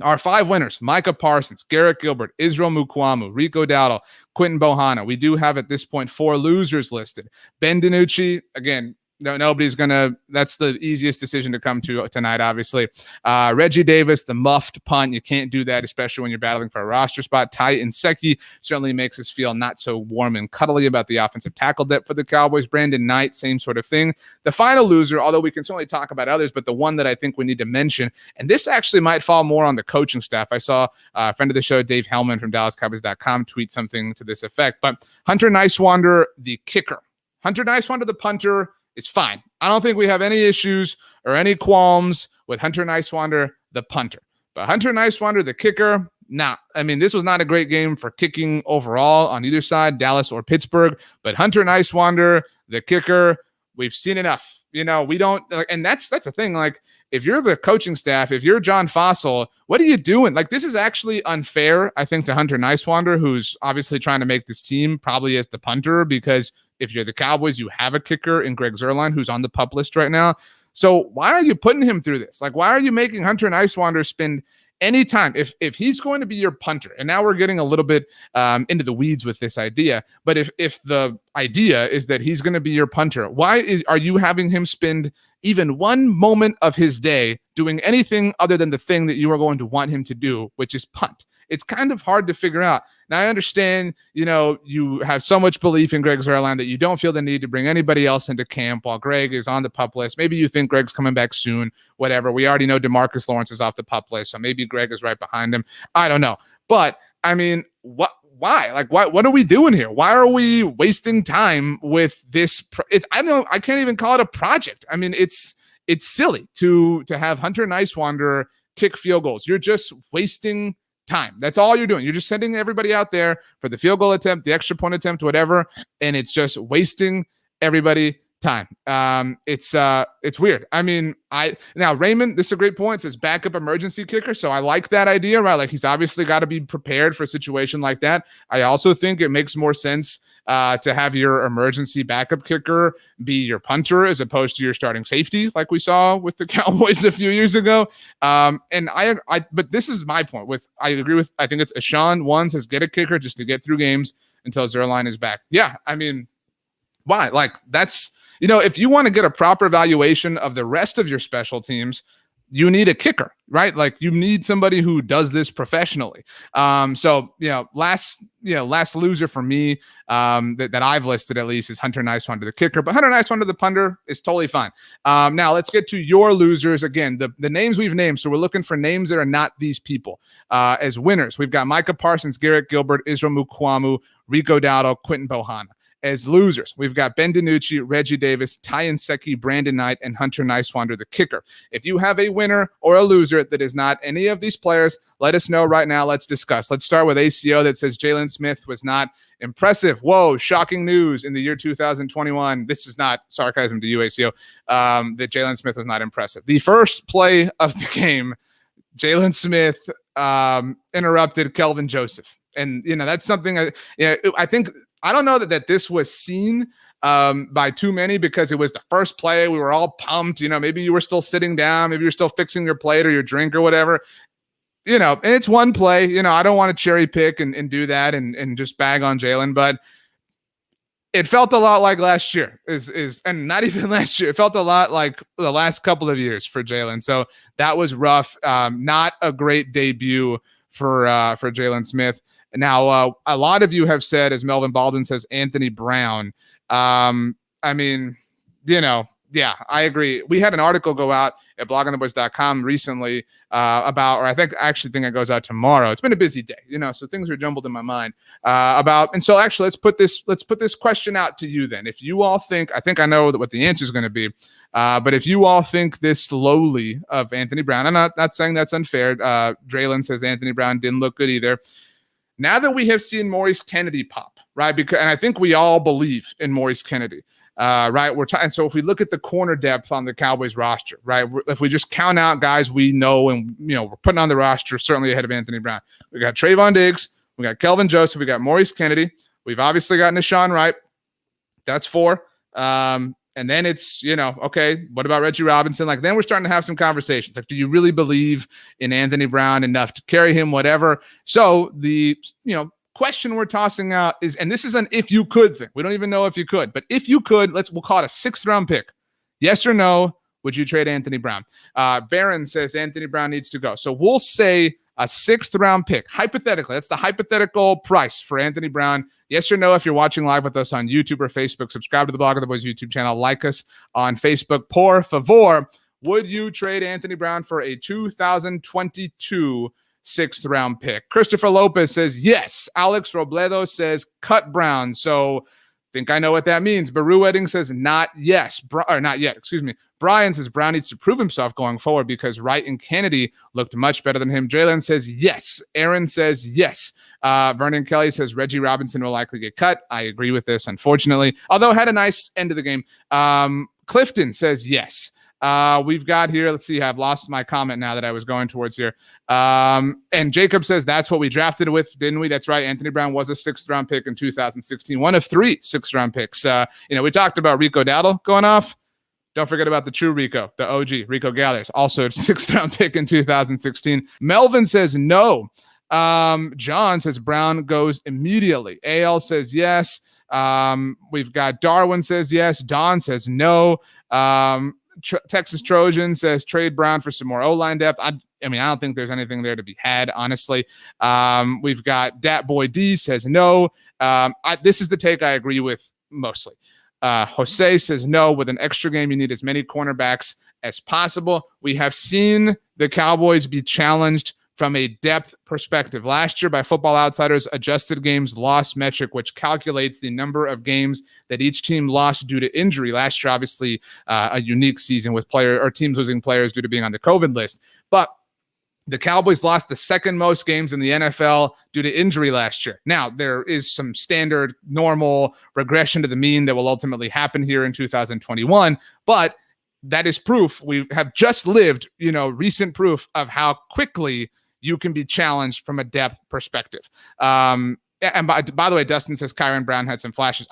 our 5 winners: Micah Parsons, Garrett Gilbert, Israel Mukuamu, Rico Dowdle, Quinton Bohanna. We do have at this point 4 losers listed. Ben DiNucci, again, nobody's gonna. That's the easiest decision to come to tonight, obviously. Reggie Davis, the muffed punt. You can't do that, especially when you're battling for a roster spot. Ty Nsekhe certainly makes us feel not so warm and cuddly about the offensive tackle depth for the Cowboys. Brandon Knight, same sort of thing. The final loser, although we can certainly talk about others, but the one that I think we need to mention, and this actually might fall more on the coaching staff. I saw a friend of the show, Dave Hellman from DallasCowboys.com, tweet something to this effect. But Hunter Nicewander, the kicker. Hunter Nicewander, the punter, is fine. I don't think we have any issues or any qualms with Hunter Nicewander, the punter. But Hunter Nicewander, the kicker, nah. I mean, this was not a great game for kicking overall on either side, Dallas or Pittsburgh. But Hunter Nicewander, the kicker, we've seen enough. We don't, and that's the thing. Like, if you're the coaching staff, if you're John Fossil, what are you doing? Like, this is actually unfair, I think, to Hunter Nicewander, who's obviously trying to make this team probably as the punter, because if you're the Cowboys, you have a kicker in Greg Zuerlein, who's on the PUP list right now. So why are you putting him through this? Like, why are you making Hunter Nicewander spend any time? If he's going to be your punter, and now we're getting a little bit into the weeds with this idea, but if the idea is that he's going to be your punter, why are you having him spend even one moment of his day doing anything other than the thing that you are going to want him to do, which is punt? It's kind of hard to figure out. Now, I understand, you have so much belief in Greg Zuerlein that you don't feel the need to bring anybody else into camp while Greg is on the PUP list. Maybe you think Greg's coming back soon, whatever. We already know DeMarcus Lawrence is off the PUP list, so maybe Greg is right behind him. I don't know. But, I mean, why? Like, what are we doing here? Why are we wasting time with this? I can't even call it a project. I mean, it's silly to have Hunter Nicewander kick field goals. You're just wasting time. That's all you're doing. You're just sending everybody out there for the field goal attempt, the extra point attempt, whatever, and it's just wasting everybody time. It's weird. I mean, now Raymond, this is a great point. It says backup emergency kicker. So I like that idea, right? Like, he's obviously got to be prepared for a situation like that. I also think it makes more sense to have your emergency backup kicker be your punter as opposed to your starting safety, like we saw with the Cowboys a few years ago. But this is my point I agree with, I think it's Ashawn. One says get a kicker just to get through games until Zuerlein is back. Yeah. I mean, why? Like, that's, if you want to get a proper evaluation of the rest of your special teams, you need a kicker, right? Like, you need somebody who does this professionally. So, last loser for me that I've listed at least is Hunter Nicewander, the kicker. But Hunter Nicewander, the punter, is totally fine. Now let's get to your losers. Again, the names we've named. So we're looking for names that are not these people. As winners, we've got Micah Parsons, Garrett Gilbert, Israel Mukuamu, Rico Dowdle, Quinton Bohanna. As losers, we've got Ben DiNucci, Reggie Davis, Ty Nsekhe, Brandon Knight, and Hunter Nicewander, the kicker. If you have a winner or a loser that is not any of these players, let us know right now. Let's discuss. Let's start with ACO that says Jalen Smith was not impressive. Whoa, shocking news in the year 2021. This is not sarcasm to you, ACO, that Jaylon Smith was not impressive. The first play of the game, Jaylon Smith interrupted Kelvin Joseph. And, that's something I think, I don't know that this was seen by too many because it was the first play. We were all pumped. Maybe you were still sitting down. Maybe you're still fixing your plate or your drink or whatever. And it's one play. I don't want to cherry pick and do that and just bag on Jaylon, but it felt a lot like last year and not even last year. It felt a lot like the last couple of years for Jaylon. So that was rough. Not a great debut for Jaylon Smith. Now, a lot of you have said, as Melvin Baldwin says, Anthony Brown. Yeah, I agree. We had an article go out at bloggingtheboys.com recently about, or I actually think it goes out tomorrow. It's been a busy day, so things are jumbled in my mind and so actually let's put this question out to you then. If you all think, I think I know what the answer is going to be, but if you all think this lowly of Anthony Brown, I'm not saying that's unfair. Draylon says Anthony Brown didn't look good either. Now that we have seen Maurice Kennedy pop, right? And I think we all believe in Maurice Kennedy. Right. And so if we look at the corner depth on the Cowboys roster, right, if we just count out guys we know and, we're putting on the roster, certainly ahead of Anthony Brown, we got Trayvon Diggs, we got Kelvin Joseph, we got Maurice Kennedy. We've obviously got Nashawn Wright. That's 4. And then it's, okay, what about Reggie Robinson? Like, then we're starting to have some conversations. Like, do you really believe in Anthony Brown enough to carry him, whatever? So the, question we're tossing out is, and this is an if you could thing. We don't even know if you could, but if you could, we'll call it a 6th round pick. Yes or no, would you trade Anthony Brown? Barron says Anthony Brown needs to go. So we'll say a 6th round pick. Hypothetically, that's the hypothetical price for Anthony Brown. Yes or no, if you're watching live with us on YouTube or Facebook, subscribe to the Blog of the Boys YouTube channel, like us on Facebook. Por favor, would you trade Anthony Brown for a 2022 6th round pick? Christopher Lopez says yes. Alex Robledo says cut Brown. So think I know what that means. Baru Wedding says not yet. Excuse me. Brian says Brown needs to prove himself going forward because Wright and Kennedy looked much better than him. Jalen says yes. Aaron says yes. Vernon Kelly says Reggie Robinson will likely get cut. I agree with this, unfortunately, although had a nice end of the game. Clifton says yes. We've got here, let's see, I've lost my comment now that I was going towards here. And Jacob says that's what we drafted with, didn't we? That's right. Anthony Brown was a 6th round pick in 2016, one of 3 6th round picks. We talked about Rico Dowdle going off. Don't forget about the true Rico, the OG, Rico Gathers, also a 6th round pick in 2016. Melvin says no. John says Brown goes immediately. AL says yes. We've got Darwin says yes. Don says no. Texas Trojan says trade Brown for some more O-line depth. I don't think there's anything there to be had, honestly. We've got Dat Boy D says no. This is the take I agree with mostly. Jose says no. With an extra game, you need as many cornerbacks as possible. We have seen the Cowboys be challenged from a depth perspective. Last year, by Football Outsiders' adjusted games lost metric, which calculates the number of games that each team lost due to injury. Last year, obviously, a unique season with teams losing players due to being on the COVID list. But the Cowboys lost the 2nd most games in the NFL due to injury last year. Now, there is some standard, normal regression to the mean that will ultimately happen here in 2021, but that is proof. We have just lived, recent proof of how quickly you can be challenged from a depth perspective. And by the way, Dustin says Kyron Brown had some flashes.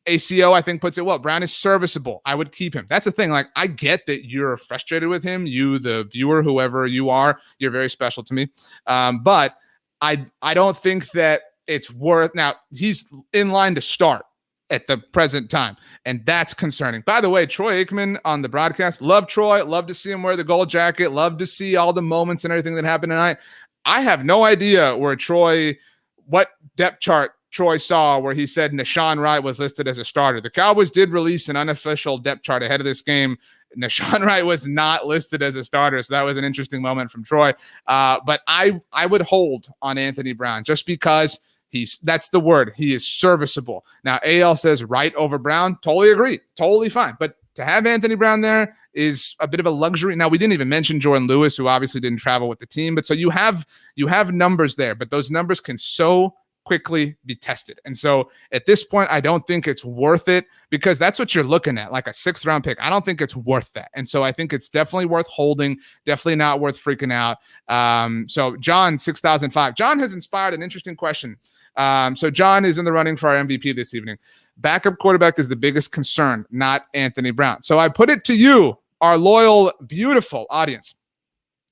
ACO, I think, puts it well. Brown is serviceable. I would keep him. That's the thing. Like, I get that you're frustrated with him. You, the viewer, whoever you are, you're very special to me. But I don't think that it's worth. Now, he's in line to start at the present time, and that's concerning. By the way, Troy Aikman on the broadcast, love Troy, love to see him wear the gold jacket, love to see all the moments and everything that happened tonight. I have no idea what depth chart Troy saw where he said Nashawn Wright was listed as a starter. The Cowboys did release an unofficial depth chart ahead of this game. Nashawn Wright was not listed as a starter, so that was an interesting moment from Troy. But I would hold on Anthony Brown just because that's the word. He is serviceable. Now, AL says Wright over Brown. Totally agree. Totally fine. But to have Anthony Brown there is a bit of a luxury. Now, we didn't even mention Jordan Lewis, who obviously didn't travel with the team. But so you have numbers there, but those numbers can so quickly be tested. And so at this point, I don't think it's worth it because that's what you're looking at, like a 6th round pick. I don't think it's worth that. And so I think it's definitely worth holding, definitely not worth freaking out. So John, 6005. John has inspired an interesting question. So John is in the running for our MVP this evening. Backup quarterback is the biggest concern, not Anthony Brown. So I put it to you, our loyal, beautiful audience.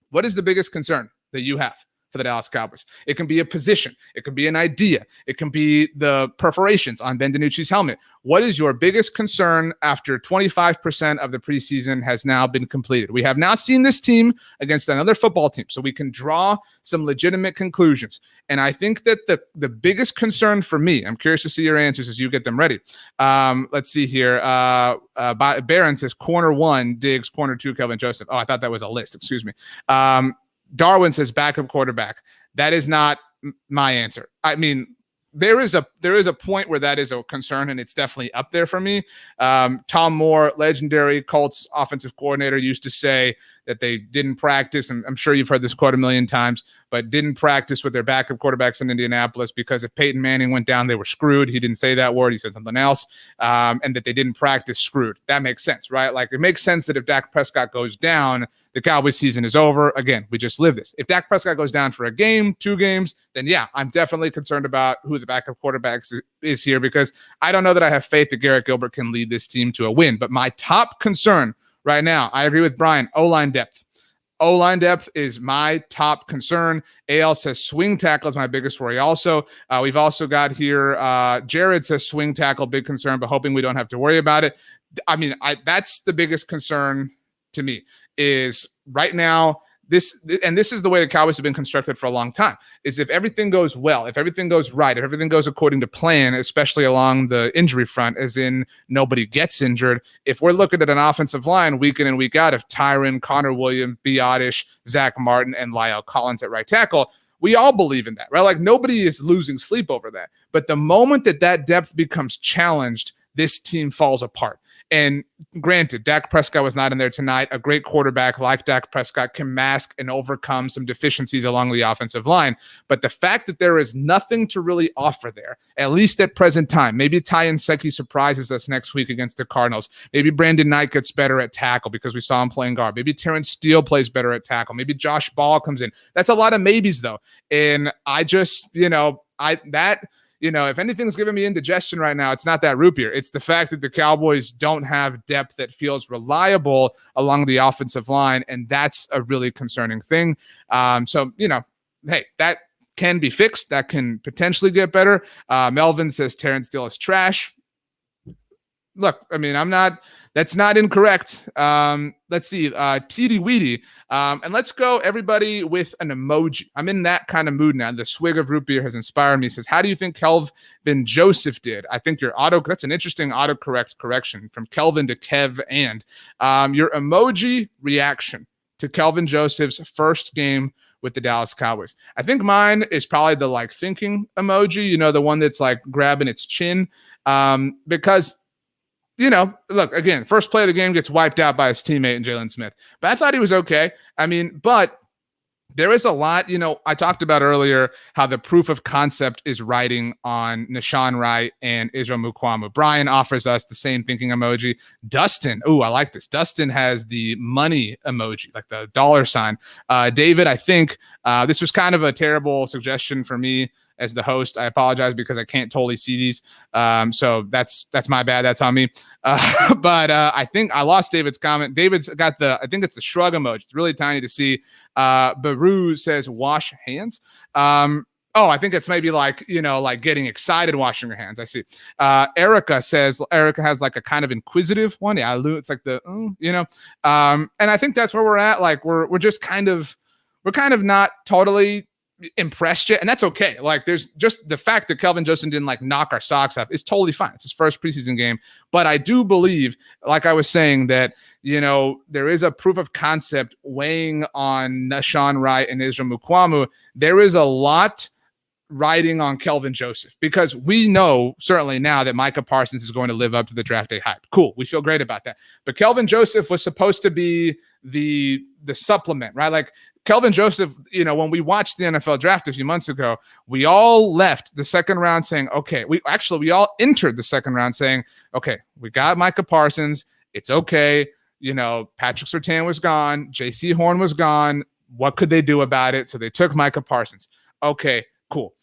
What is the biggest concern that you have for the Dallas Cowboys? It can be a position. It can be an idea. It can be the perforations on Ben DiNucci's helmet. What is your biggest concern after 25% of the preseason has now been completed? We have now seen this team against another football team, so we can draw some legitimate conclusions. And I think that the biggest concern for me, I'm curious to see your answers as you get them ready. Let's see here. Barron says corner 1, Diggs, corner 2, Kelvin Joseph. Oh, I thought that was a list. Excuse me. Darwin says backup quarterback. That is not my answer. I mean, there is a point where that is a concern, and it's definitely up there for me. Tom Moore, legendary Colts offensive coordinator, used to say that they didn't practice, and I'm sure you've heard this quote a million times, but didn't practice with their backup quarterbacks in Indianapolis because if Peyton Manning went down, they were screwed. He didn't say that word. He said something else, and that they didn't practice screwed. That makes sense, right? Like, it makes sense that if Dak Prescott goes down, the Cowboys season is over. Again, we just live this. If Dak Prescott goes down for a game, 2 games, then yeah, I'm definitely concerned about who the backup quarterback is here because I don't know that I have faith that Garrett Gilbert can lead this team to a win. But my top concern right now, I agree with Brian, O-line depth. O-line depth is my top concern. AL says swing tackle is my biggest worry also. We've also got here, Jared says swing tackle, big concern, but hoping we don't have to worry about it. I mean, that's the biggest concern to me is right now, this is the way the Cowboys have been constructed for a long time, is if everything goes well, if everything goes right, if everything goes according to plan, especially along the injury front, as in nobody gets injured, if we're looking at an offensive line week in and week out of Tyron, Connor Williams, Biotish, Zach Martin, and Lyle Collins at right tackle, we all believe in that, right? Like, nobody is losing sleep over that. But the moment that depth becomes challenged, this team falls apart. And granted, Dak Prescott was not in there tonight. A great quarterback like Dak Prescott can mask and overcome some deficiencies along the offensive line. But the fact that there is nothing to really offer there, at least at present time, maybe Ty Nsekhe surprises us next week against the Cardinals. Maybe Brandon Knight gets better at tackle because we saw him playing guard. Maybe Terrence Steele plays better at tackle. Maybe Josh Ball comes in. That's a lot of maybes, though. And I just, if anything's giving me indigestion right now, it's not that root beer. It's the fact that the Cowboys don't have depth that feels reliable along the offensive line, and that's a really concerning thing. Hey, that can be fixed. That can potentially get better. Melvin says Terrence Steele is trash. Look, I mean, that's not incorrect. Let's see, Teedy Weedy. And let's go, everybody, with an emoji. I'm in that kind of mood now. The swig of root beer has inspired me. It says, how do you think Kelvin Joseph did? I think that's an interesting autocorrect correction from Kelvin to Kev and your emoji reaction to Kelvin Joseph's first game with the Dallas Cowboys. I think mine is probably the like thinking emoji, the one that's like grabbing its chin, because look, again, first play of the game gets wiped out by his teammate and Jalen Smith. But I thought he was okay. I mean, but there is a lot, I talked about earlier how the proof of concept is riding on Nashawn Wright and Israel Mukuamu. Brian offers us the same thinking emoji. Dustin, I like this. Dustin has the money emoji, like the $. David, I think this was kind of a terrible suggestion for me as the host. I apologize because I can't totally see these. So that's my bad. That's on me. But I think I lost David's comment. David's got I think it's the shrug emoji. It's really tiny to see. Baru says wash hands. I think it's maybe like getting excited washing your hands. I see. Erica says Erica has like a kind of inquisitive one. Yeah, it's like and I think that's where we're at. Like we're just kind of not totally impressed yet, and that's okay. Like, there's just the fact that Kelvin Joseph didn't like knock our socks off is totally fine. It's his first preseason game, but I do believe, like I was saying, that there is a proof of concept weighing on Nashawn Wright and Israel Mukuamu. There is a lot riding on Kelvin Joseph because we know certainly now that Micah Parsons is going to live up to the draft day hype. Cool, we feel great about that. But Kelvin Joseph was supposed to be the supplement, right? Like, Kelvin Joseph, when we watched the NFL draft a few months ago, we all left the second round saying, okay, we all entered the second round saying, okay, we got Micah Parsons. It's okay. Patrick Surtain was gone. J.C. Horn was gone. What could they do about it? So they took Micah Parsons. Okay, cool.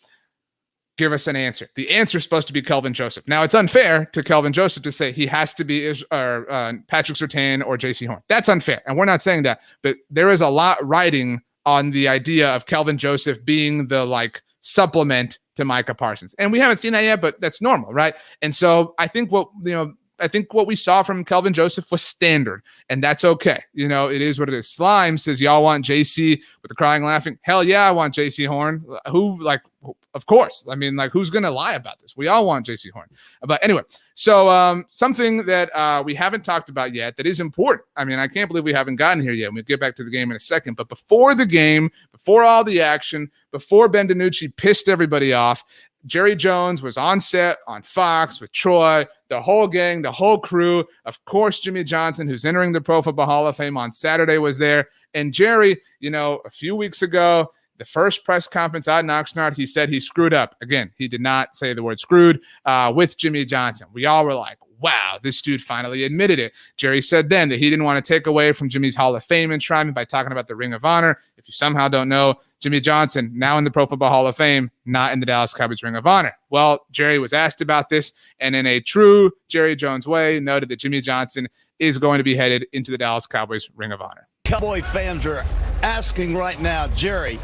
Give us an answer. The answer is supposed to be Kelvin Joseph. Now, it's unfair to Kelvin Joseph to say he has to be Patrick Surtain or J.C. Horn. That's unfair, and we're not saying that. But there is a lot riding on the idea of Kelvin Joseph being the supplement to Micah Parsons, and we haven't seen that yet. But that's normal, right? And so I think what we saw from Kelvin Joseph was standard, and that's okay. It is what it is. Slime says, y'all want JC with the crying laughing. Hell yeah, I want JC Horn. Of course. Who's going to lie about this? We all want JC Horn. But anyway, so something that we haven't talked about yet that is important. I can't believe we haven't gotten here yet. We'll get back to the game in a second. But before the game, before all the action, before Ben DiNucci pissed everybody off, Jerry Jones was on set on Fox with Troy, the whole gang, the whole crew. Of course, Jimmy Johnson, who's entering the Pro Football Hall of Fame on Saturday, was there. And Jerry, a few weeks ago, the first press conference out in Oxnard, he said he screwed up. Again, he did not say the word screwed with Jimmy Johnson. We all were like, wow, this dude finally admitted it. Jerry said then that he didn't want to take away from Jimmy's Hall of Fame enshrinement by talking about the Ring of Honor. If you somehow don't know, Jimmy Johnson, now in the Pro Football Hall of Fame, not in the Dallas Cowboys Ring of Honor. Well, Jerry was asked about this, and in a true Jerry Jones way, noted that Jimmy Johnson is going to be headed into the Dallas Cowboys Ring of Honor. Cowboy fans are asking right now, Jerry,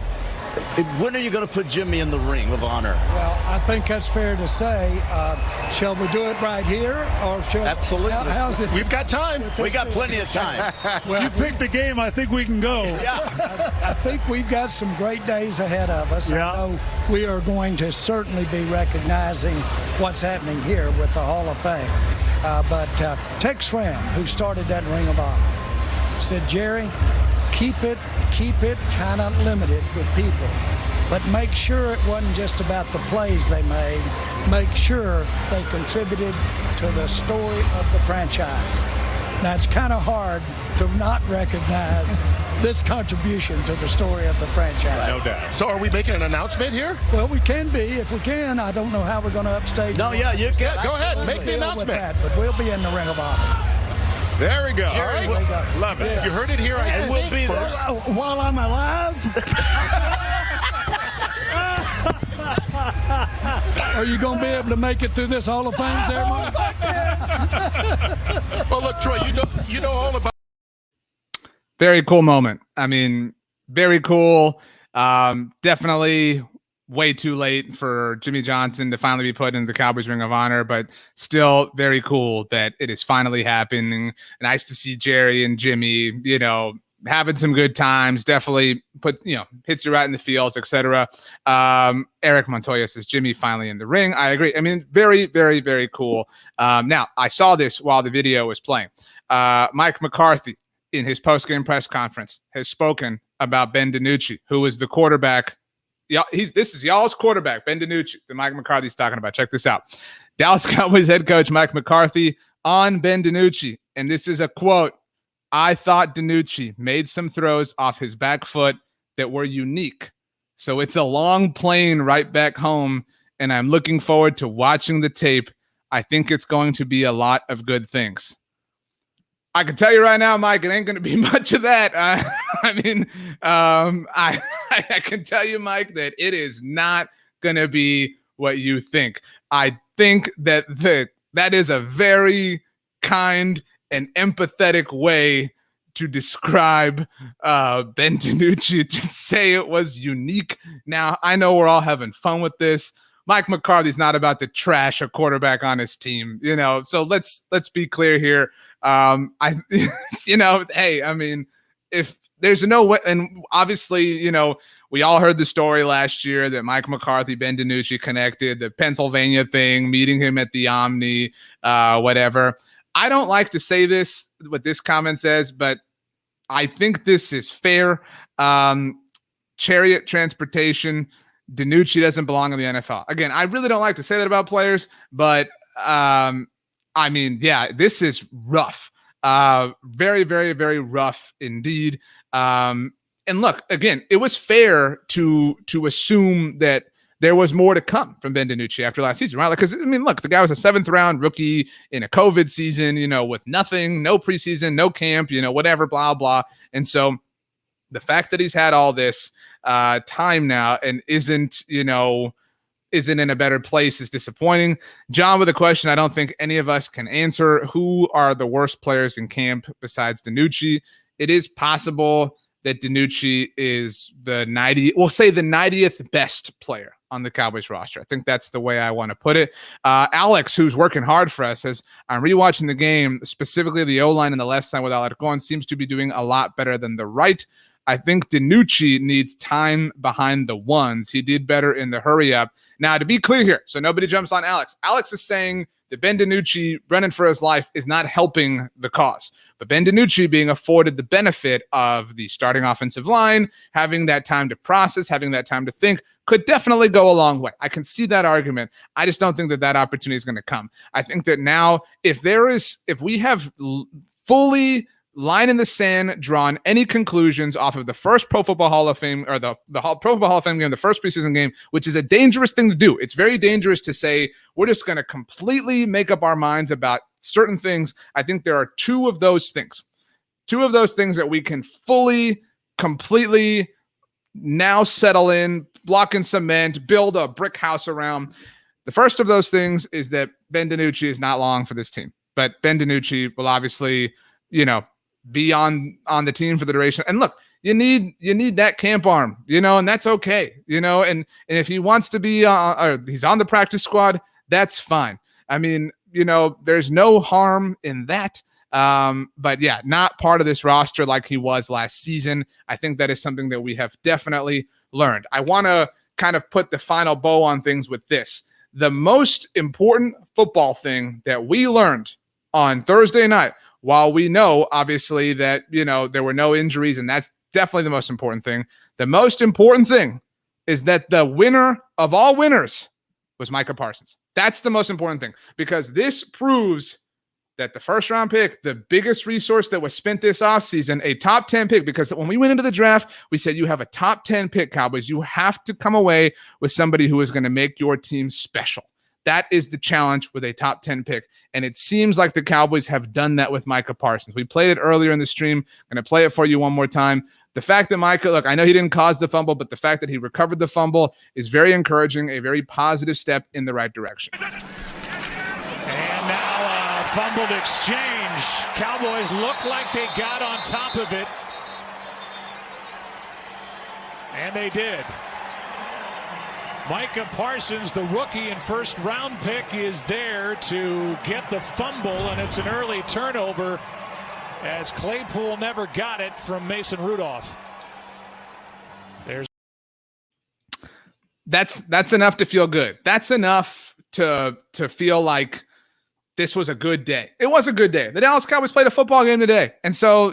when are you going to put Jimmy in the Ring of Honor? Well, I think that's fair to say. Shall we do it right here? Or shall Absolutely. How's it? We've got time. We got plenty of time. Well, you picked the game. I think we can go. Yeah. I think we've got some great days ahead of us. Yeah. I know we are going to certainly be recognizing what's happening here with the Hall of Fame. But Tex Ram, who started that Ring of Honor, said, Jerry, keep it kind of limited with people, but make sure it wasn't just about the plays they made. Make sure they contributed to the story of the franchise. Now, it's kind of hard to not recognize this contribution to the story of the franchise. No doubt. So are we making an announcement here? Well, we can be. If we can, I don't know how we're going to upstage. No, yeah, you can. Go ahead, make the announcement. That, but we'll be in the Ring of Honor. There we go. Jerry, all right. Love it. Yeah. You heard it here. And we'll be there. While I'm alive? Are you going to be able to make it through this Hall of Fame ceremony? Well, look, Troy, you know all about. Very cool moment. Very cool. Definitely way too late for Jimmy Johnson to finally be put in the Cowboys Ring of Honor, but still very cool that it is finally happening. Nice to see Jerry and Jimmy, having some good times. Definitely hits you right in the feels, etc. Eric Montoya says Jimmy finally in the ring. I agree. Very, very, very cool. Now, I saw this while the video was playing. Mike McCarthy, in his post-game press conference, has spoken about Ben DiNucci, who is the quarterback. Yeah, this is y'all's quarterback, Ben DiNucci, that Mike McCarthy's talking about. Check this out. Dallas Cowboys head coach Mike McCarthy on Ben DiNucci, and this is a quote. I thought DiNucci made some throws off his back foot that were unique. So it's a long plane right back home, and I'm looking forward to watching the tape. I think it's going to be a lot of good things. I can tell you right now, Mike, it ain't going to be much of that. I can tell you, Mike, that it is not going to be what you think. I think that that is a very kind and empathetic way to describe Ben DiNucci, to say it was unique. Now, I know we're all having fun with this. Mike McCarthy's not about to trash a quarterback on his team, so let's be clear here. If there's no way, and obviously, we all heard the story last year that Mike McCarthy, Ben DiNucci connected, the Pennsylvania thing, meeting him at the Omni, whatever. I don't like to say this, what this comment says, but I think this is fair. Chariot transportation, DiNucci doesn't belong in the NFL. Again, I really don't like to say that about players, but this is rough. Very, very, very rough indeed. look, again, it was fair to assume that there was more to come from Ben DiNucci after last season, right? Like, because, I mean, look, the guy was a 7th-round rookie in a COVID season, with nothing, no preseason, no camp, whatever, blah, blah. And so the fact that he's had all this time now and isn't in a better place is disappointing. John, with a question I don't think any of us can answer. Who are the worst players in camp besides DiNucci? It is possible that DiNucci is the 90th best player on the Cowboys roster. I think that's the way I want to put it. Alex, who's working hard for us, says, I'm rewatching the game, specifically the O-line and the left side with Alarcon seems to be doing a lot better than the right. I think DiNucci needs time behind the ones. He did better in the hurry up. Now, to be clear here, so nobody jumps on Alex. Alex is saying that Ben DiNucci running for his life is not helping the cause. But Ben DiNucci being afforded the benefit of the starting offensive line, having that time to process, having that time to think, could definitely go a long way. I can see that argument. I just don't think that opportunity is going to come. I think that now, if we have fully line in the sand, drawn any conclusions off of the first Pro Football Hall of Fame or the Pro Football Hall of Fame game, the first preseason game, which is a dangerous thing to do. It's very dangerous to say we're just going to completely make up our minds about certain things. I think there are two of those things that we can fully, completely now settle in, block and cement, build a brick house around. The first of those things is that Ben DiNucci is not long for this team, but Ben DiNucci will obviously, be on the team for the duration. And look, you need that camp arm, and that's okay, and if he wants to be or he's on the practice squad, that's fine. I mean, there's no harm in that. But yeah, not part of this roster like he was last season. I think that is something that we have definitely learned. I want to kind of put the final bow on things with this. The most important football thing that we learned on Thursday night, while we know, obviously, that, there were no injuries, and that's definitely the most important thing, the most important thing is that the winner of all winners was Micah Parsons. That's the most important thing, because this proves that the first-round pick, the biggest resource that was spent this offseason, a top 10 pick, because when we went into the draft, we said you have a top 10 pick, Cowboys. You have to come away with somebody who is going to make your team special. That is the challenge with a top 10 pick. And it seems like the Cowboys have done that with Micah Parsons. We played it earlier in the stream. I'm going to play it for you one more time. The fact that Micah, look, I know he didn't cause the fumble, but the fact that he recovered the fumble is very encouraging, a very positive step in the right direction. And now a fumbled exchange. Cowboys look like they got on top of it. And they did. Micah Parsons, the rookie and first-round pick, is there to get the fumble, and it's an early turnover as Claypool never got it from Mason Rudolph. That's enough to feel good. That's enough to feel like this was a good day. It was a good day. The Dallas Cowboys played a football game today. And so,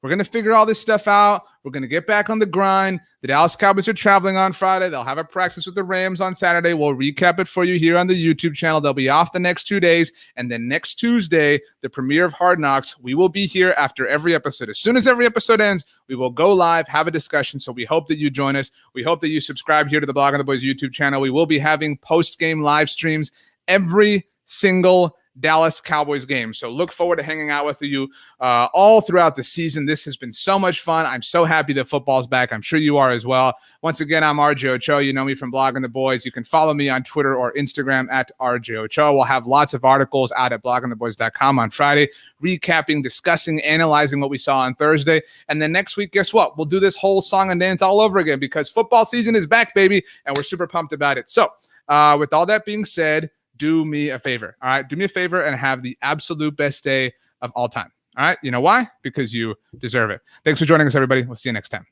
we're going to figure all this stuff out. We're going to get back on the grind. The Dallas Cowboys are traveling on Friday. They'll have a practice with the Rams on Saturday. We'll recap it for you here on the YouTube channel. They'll be off the next 2 days. And then next Tuesday, the premiere of Hard Knocks, we will be here after every episode. As soon as every episode ends, we will go live, have a discussion. So we hope that you join us. We hope that you subscribe here to the Blog on the Boys YouTube channel. We will be having post-game live streams every single Dallas Cowboys game. So look forward to hanging out with you all throughout the season. This has been so much fun. I'm so happy that football's back. I'm sure you are as well. Once again, I'm RJ Ochoa. You know me from Blogging the Boys. You can follow me on Twitter or Instagram at RJ Ochoa. We'll have lots of articles out at bloggingtheboys.com on Friday, recapping, discussing, analyzing what we saw on Thursday. And then next week, guess what? We'll do this whole song and dance all over again because football season is back, baby, and we're super pumped about it. So with all that being said, do me a favor. All right. Do me a favor and have the absolute best day of all time. All right. You know why? Because you deserve it. Thanks for joining us, everybody. We'll see you next time.